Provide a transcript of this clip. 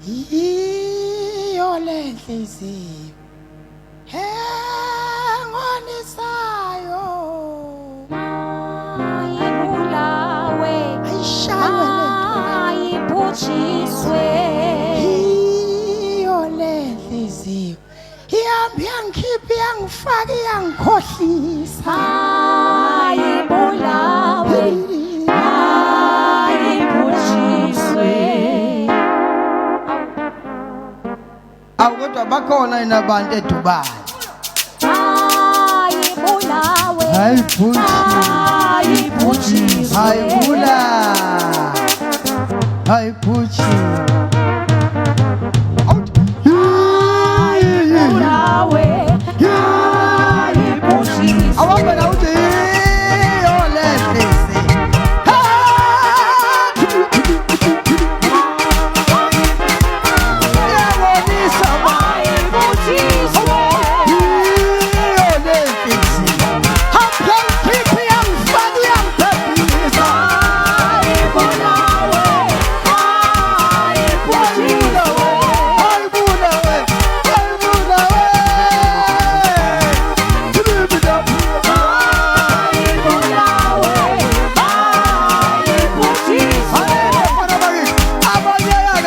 iyo le nhliziyo engonisayo ayibulawe ayibhujiswe iyo le nhliziyo ihamba iyangikhipha iyangifaka iyangikhohlisa ayibulawe ayibhujiswe Kodwa bakhona inabantu eDubai ayibulawe ayibhujiswe ayibhujiswe ayibula ayibhujiswe